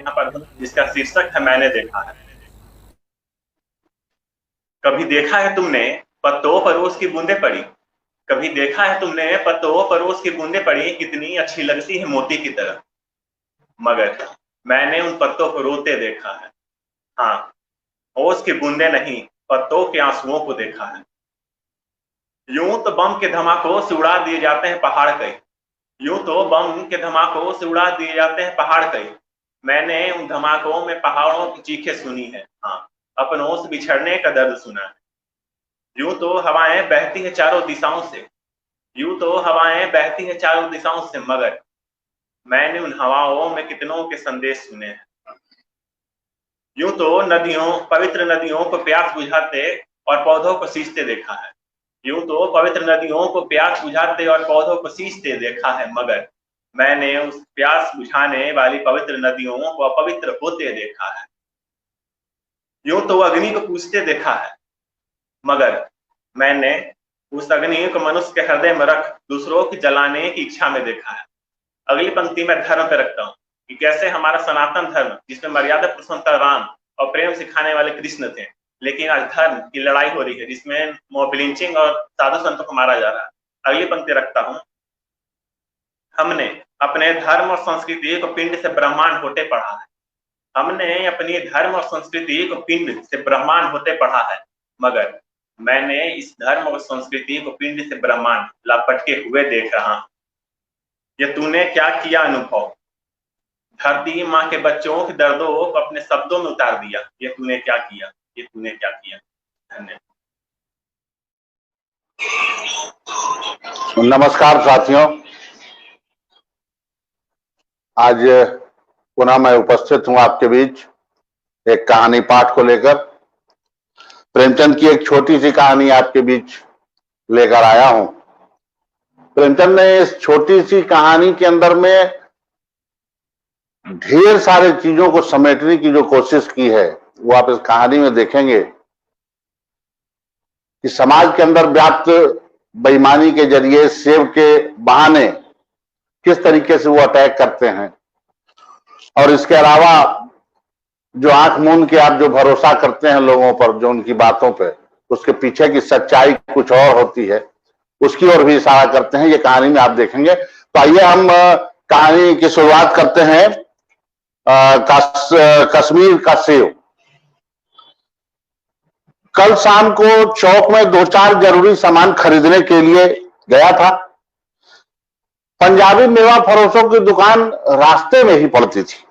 यहाँ पर हूँ, जिसका शीर्षक है मैंने देखा है। कभी देखा है तुमने पत्तों पर ओस की बूंदें पड़ी? कभी देखा है तुमने पत्तों पर ओस की बूंदें पड़ी, कितनी अच्छी लगती है मोती की तरह। मगर मैंने उन पत्तों को रोते देखा है। हाँ, ओस की बूंदें नहीं, पत्तों के आंसुओं को देखा है। यूं तो बम के धमाकों से उड़ा दिए जाते हैं पहाड़ कई। यूं तो बम के धमाकों से उड़ा दिए जाते हैं पहाड़ कई। मैंने उन धमाकों में पहाड़ों की चीखें सुनी है। हाँ, अपनों से बिछड़ने का दर्द सुना है। यूं तो हवाएं बहती है चारों दिशाओं से। यूं तो हवाएं बहती है चारों दिशाओं से, मगर मैंने उन हवाओं में कितनों के संदेश सुने हैं। यूं तो पवित्र नदियों को प्यास बुझाते और पौधों को सींचते देखा है। यूं तो पवित्र नदियों को प्यास बुझाते और पौधों को सींचते देखा है, मगर मैंने उस प्यास बुझाने वाली पवित्र नदियों को अपवित्र होते देखा है। यूं तो अग्नि को पूजते देखा है, मगर मैंने उस अग्नि को मनुष्य के हृदय में रख दूसरों की जलाने की इच्छा में देखा है। अगली पंक्ति में धर्म पे रखता हूँ कि कैसे हमारा सनातन धर्म, जिसमें मर्यादा पुरुषोत्तम राम और प्रेम सिखाने वाले कृष्ण थे, लेकिन आज धर्म की लड़ाई हो रही है, जिसमें मॉब लिंचिंग और साधु संतों को मारा जा रहा है। अगली पंक्ति रखता हूँ, हमने अपने धर्म और संस्कृति को पिंड से ब्रह्मांड होते पढ़ा है। हमने अपनी धर्म और संस्कृति को पिंड से ब्रह्मांड होते पढ़ा है, मगर मैंने इस धर्म और संस्कृति को पिंड से ब्रह्मांड लपटके हुए देख रहा हूं। ये तूने क्या किया अनुभव, धरती माँ के बच्चों के दर्दों को अपने शब्दों में उतार दिया। ये तूने क्या किया, ये तूने क्या किया। धन्यवाद। नमस्कार साथियों, आज पुनः मैं उपस्थित हूं आपके बीच एक कहानी पाठ को लेकर। प्रेमचंद की एक छोटी सी कहानी आपके बीच लेकर आया हूं। प्रेमचंद ने इस छोटी सी कहानी के अंदर में ढेर सारे चीजों को समेटने की जो कोशिश की है, वो आप इस कहानी में देखेंगे कि समाज के अंदर व्याप्त बेईमानी के जरिए सेव के बहाने किस तरीके से वो अटैक करते हैं, और इसके अलावा जो आंख मूंद के आप जो भरोसा करते हैं लोगों पर, जो उनकी बातों पे, उसके पीछे की सच्चाई कुछ और होती है, उसकी ओर भी इशारा करते हैं। ये कहानी में आप देखेंगे। तो आइए हम कहानी की शुरुआत करते हैं कश्मीर का सेव। कल शाम को चौक में 2-4 जरूरी सामान खरीदने के लिए गया था। पंजाबी मेवा फरोशों की दुकान रास्ते में ही पड़ती थी।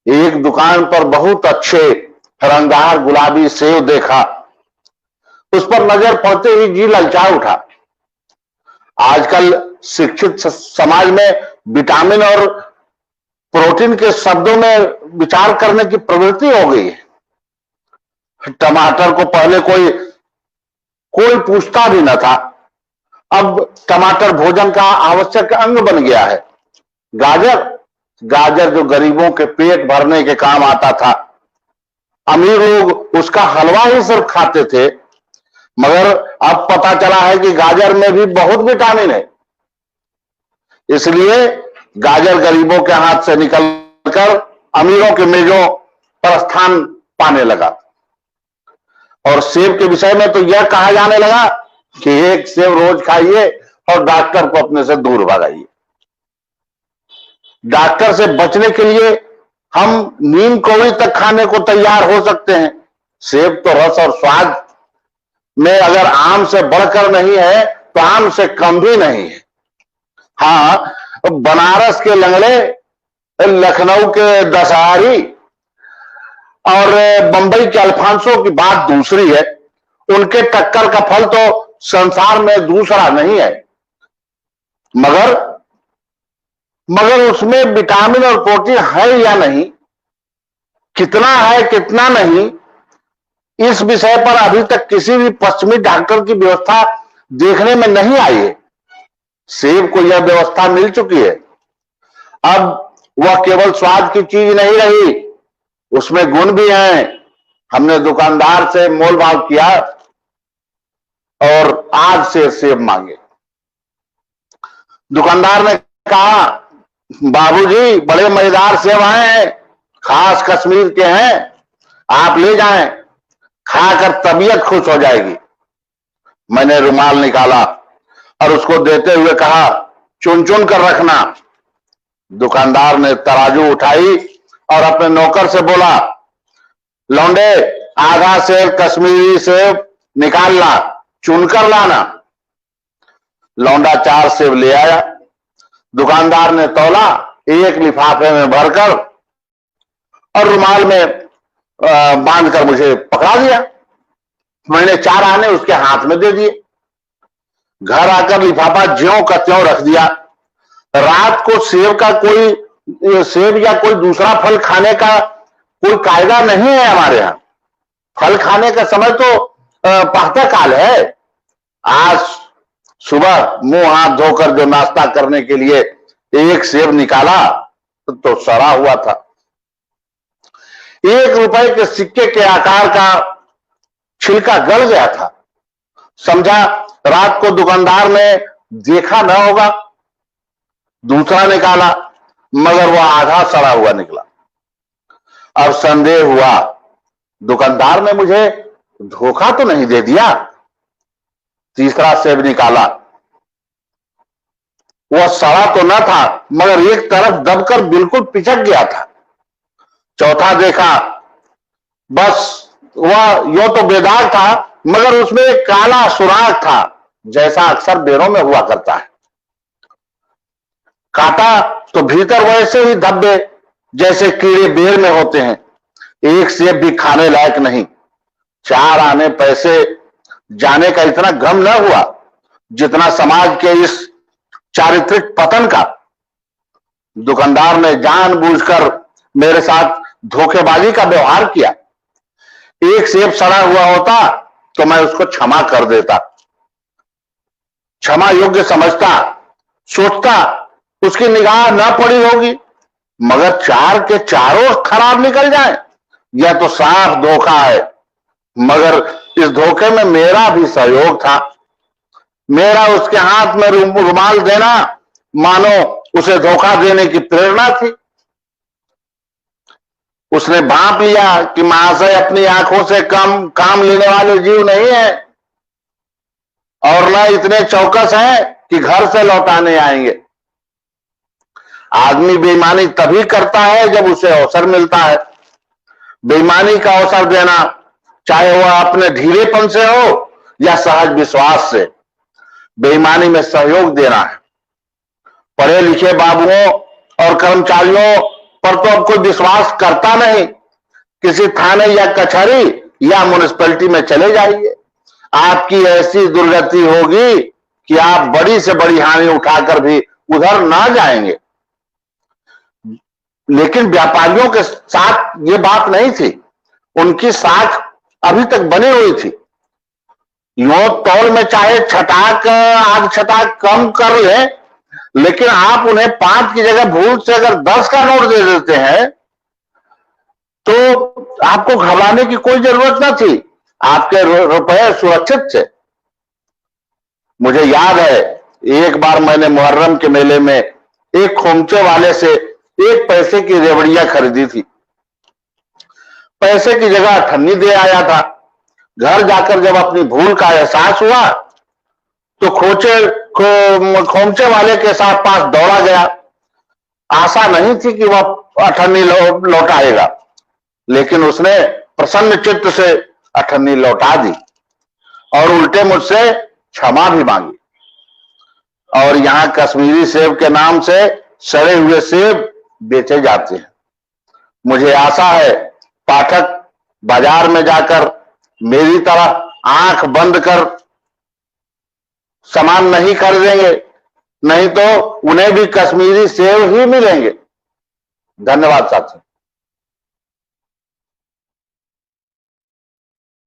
एक दुकान पर बहुत अच्छे रंगदार गुलाबी सेव देखा। उस पर नजर पड़ते ही जी ललचा उठा। आजकल शिक्षित समाज में विटामिन और प्रोटीन के शब्दों में विचार करने की प्रवृत्ति हो गई है। टमाटर को पहले कोई पूछता भी न था, अब टमाटर भोजन का आवश्यक अंग बन गया है। गाजर जो गरीबों के पेट भरने के काम आता था, अमीर लोग उसका हलवा ही सिर्फ खाते थे, मगर अब पता चला है कि गाजर में भी बहुत विटामिन है। इसलिए गाजर गरीबों के हाथ से निकलकर अमीरों के मेजों पर स्थान पाने लगा। और सेब के विषय में तो यह कहा जाने लगा कि एक सेब रोज खाइए और डॉक्टर को अपने से दूर भगाइए। डॉक्टर से बचने के लिए हम नीम कौड़ी तक खाने को तैयार हो सकते हैं। सेब तो रस और स्वाद में अगर आम से बढ़कर नहीं है तो आम से कम भी नहीं है। हाँ, बनारस के लंगड़े, लखनऊ के दशहरी और बंबई के अल्फांसो की बात दूसरी है। उनके टक्कर का फल तो संसार में दूसरा नहीं है, मगर उसमें विटामिन और प्रोटीन है या नहीं, कितना है कितना नहीं, इस विषय पर अभी तक किसी भी पश्चिमी डॉक्टर की व्यवस्था देखने में नहीं आई है। सेब को यह व्यवस्था मिल चुकी है। अब वह केवल स्वाद की चीज नहीं रही, उसमें गुण भी हैं। हमने दुकानदार से मोल भाव किया और आज से सेब मांगे। दुकानदार ने कहा, बाबूजी बड़े मजेदार सेब आए हैं, खास कश्मीर के हैं, आप ले जाएं, खाकर तबीयत खुश हो जाएगी। मैंने रुमाल निकाला और उसको देते हुए कहा, चुन चुन कर रखना। दुकानदार ने तराजू उठाई और अपने नौकर से बोला, लौंडे आधा सेब कश्मीरी सेब निकाल ला, चुनकर लाना। लौंडा 4 सेब ले आया। दुकानदार ने तौला, एक लिफाफे में भरकर और रुमाल में बांधकर मुझे पकड़ा दिया। मैंने 4 आने उसके हाथ में दे दिए। घर आकर लिफाफा ज्यों का त्यों रख दिया। रात को सेब या कोई दूसरा फल खाने का कोई कायदा नहीं है हमारे यहां। फल खाने का समय तो प्रातः काल है। आज सुबह मुंह हाथ धोकर जो नाश्ता करने के लिए एक सेब निकाला तो सड़ा हुआ था। 1 रुपए के सिक्के के आकार का छिलका गल गया था। समझा रात को दुकानदार ने देखा न होगा। दूसरा निकाला मगर वह आधा सड़ा हुआ निकला। अब संदेह हुआ, दुकानदार ने मुझे धोखा तो नहीं दे दिया। तीसरा सेब निकाला, वह सड़ा तो न था मगर एक तरफ दबकर बिल्कुल पिचक गया था। चौथा देखा, बस वह यो तो बेदाग था मगर उसमें एक काला सुराख था, जैसा अक्सर बेरों में हुआ करता है। काटा तो भीतर वैसे ही धब्बे जैसे कीड़े बेर में होते हैं। एक सेब भी खाने लायक नहीं। 4 आने पैसे जाने का इतना गम न हुआ जितना समाज के इस चारित्रिक पतन का। दुकानदार ने जानबूझकर मेरे साथ धोखेबाजी का व्यवहार किया। एक सेब सड़ा हुआ होता तो मैं उसको क्षमा कर देता, क्षमा योग्य समझता, सोचता उसकी निगाह न पड़ी होगी, मगर 4 के चारों खराब निकल जाए, यह तो साफ धोखा है। मगर इस धोखे में मेरा भी सहयोग था। मेरा उसके हाथ में रुमाल देना मानो उसे धोखा देने की प्रेरणा थी। उसने भांप लिया कि महाशय अपनी आंखों से कम काम लेने वाले जीव नहीं है और न इतने चौकस हैं कि घर से लौटाने आएंगे। आदमी बेईमानी तभी करता है जब उसे अवसर मिलता है। बेईमानी का अवसर देना, चाहे वह अपने ढीलेपन से हो या सहज विश्वास से, बेईमानी में सहयोग देना है। पढ़े लिखे बाबुओं और कर्मचारियों पर तो अब कोई विश्वास करता नहीं। किसी थाने या कचहरी या म्युनिसिपैलिटी में चले जाइए, आपकी ऐसी दुर्गति होगी कि आप बड़ी से बड़ी हानि उठाकर भी उधर ना जाएंगे। लेकिन व्यापारियों के साथ ये बात नहीं थी। उनकी साख अभी तक बनी हुई थी। यूं तौल में चाहे आग छटाक कम कर ले, लेकिन आप उन्हें 5 की जगह भूल से अगर 10 का नोट दे देते हैं तो आपको घबराने की कोई जरूरत न थी। आपके रुपए सुरक्षित थे। मुझे याद है, एक बार मैंने मुहर्रम के मेले में एक खोमचे वाले से 1 पैसे की रेवड़ियां खरीदी थी। पैसे की जगह अठन्नी दे आया था। घर जाकर जब अपनी भूल का एहसास हुआ तो खोमचे वाले के साथ पास दौड़ा गया। आशा नहीं थी कि वह अठन्नी लौटाएगा, लेकिन उसने प्रसन्न चित्त से अठन्नी लौटा दी और उल्टे मुझसे क्षमा भी मांगी। और यहां कश्मीरी सेब के नाम से सड़े हुए सेब बेचे जाते हैं। मुझे आशा है पाठक बाजार में जाकर मेरी तरह आंख बंद कर सामान नहीं खरीदेंगे, नहीं तो उन्हें भी कश्मीरी सेब ही मिलेंगे। धन्यवाद साथियों।